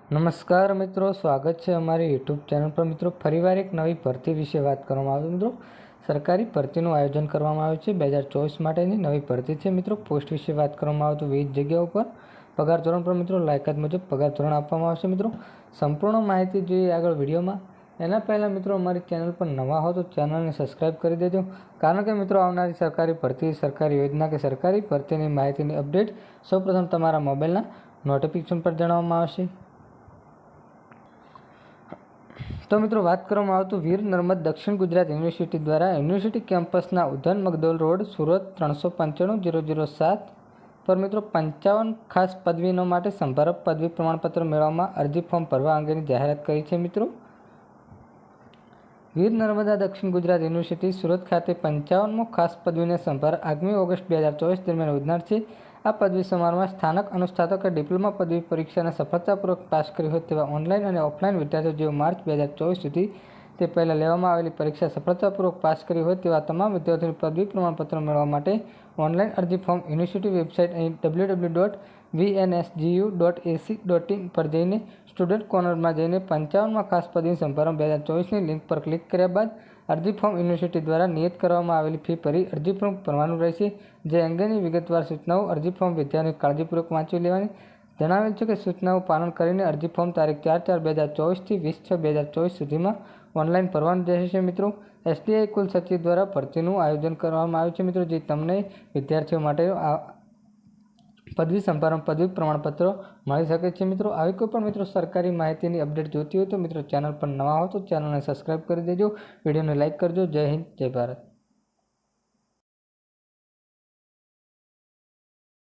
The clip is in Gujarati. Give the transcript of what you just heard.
નમસ્કાર મિત્રો, સ્વાગત છે અમારી યુટ્યુબ ચેનલ પર। મિત્રો, ફરીવાર એક નવી ભરતી વિશે વાત કરવામાં આવે મિત્રો, સરકારી ભરતીનું આયોજન કરવામાં આવ્યું છે 2024 માટેની નવી ભરતી છે। મિત્રો, પોસ્ટ વિશે વાત કરવામાં આવે તો વિવિધ જગ્યાઓ પર પગાર ધોરણ પર મિત્રો લાયકાત મુજબ પગાર ધોરણ આપવામાં આવશે। મિત્રો, સંપૂર્ણ માહિતી જોઈએ આગળ વિડીયોમાં। એના પહેલાં મિત્રો અમારી ચેનલ પર નવા હો તો ચેનલને સબસ્ક્રાઈબ કરી દેજો, કારણ કે મિત્રો આવનારી સરકારી ભરતી, સરકારી યોજના કે સરકારી ભરતીની માહિતીની અપડેટ સૌપ્રથમ તમારા મોબાઈલના નોટિફિકેશન પર જણાવવામાં આવશે। તો મિત્રો, વાત કરવામાં આવે તો વીર નર્મદ દક્ષિણ ગુજરાત યુનિવર્સિટી દ્વારા યુનિવર્સિટી કેમ્પસના ઉધન મગદોલ રોડ, સુરત 395-007 પર મિત્રો 55 ખાસ પદવીઓ માટે સંભારક પદવી પ્રમાણપત્ર મેળવવામાં અરજી ફોર્મ ભરવા અંગેની જાહેરાત કરી છે। મિત્રો, વીર નર્મદા દક્ષિણ ગુજરાત યુનિવર્સિટી સુરત ખાતે 55મો ખાસ પદવીને સંભાર આગામી ઓગસ્ટ 2024 દરમિયાન યોજનાર છે। આ પદવી સમારોહમાં સ્થાનક અનુસ્નાતક કે ડિપ્લોમા પદવી પરીક્ષાને સફળતાપૂર્વક પાસ કરી હોય તેવા ઓનલાઈન અને ઓફલાઈન વિદ્યાર્થીઓ જેઓ માર્ચ 2024 સુધી તે પહેલાં લેવામાં આવેલી પરીક્ષા સફળતાપૂર્વક પાસ કરી હોય તેવા તમામ વિદ્યાર્થીઓને પદવી પ્રમાણપત્ર મેળવવા માટે ઓનલાઈન અરજી ફોર્મ યુનિવર્સિટી વેબસાઇટ અહીં www.vnsgu.ac.in પર જઈને સ્ટુડન્ટ કોર્નરમાં જઈને 55મા ખાસ પદવી સમારંભ 2024ની લિંક પર ક્લિક કર્યા બાદ અરજી ફોર્મ યુનિવર્સિટી દ્વારા નિયત કરવામાં આવેલી ફી ભરી અરજી ફોર્મ ભરવાનું રહેશે। જે અંગેની વિગતવાર સૂચનાઓ અરજી ફોર્મ વિદ્યાર્થીઓએ કાળજીપૂર્વક વાંચી લેવાની જણાવેલ છે કે સૂચનાઓ પાલન કરીને અરજી ફોર્મ તારીખ 4/4/2024 થી 20/6/2024 સુધીમાં ઓનલાઈન ભરવાનું રહેશે। મિત્રો, એસડીઆઈ કુલ સચિવ દ્વારા ભરતીનું આયોજન કરવામાં આવ્યું છે મિત્રો, જે તમને વિદ્યાર્થીઓ માટે પદવી સમારંભ પદવી પ્રમાણપત્રો મળી શકે છે। મિત્રો, આવી કોઈ પણ મિત્રો સરકારી માહિતીની અપડેટ જોઈતી હોય તો મિત્રો ચેનલ પર નવા હો તો ચેનલને સબસ્ક્રાઈબ કરી દેજો, વિડીયોને લાઇક કરજો। જય હિન્દ, જય ભારત।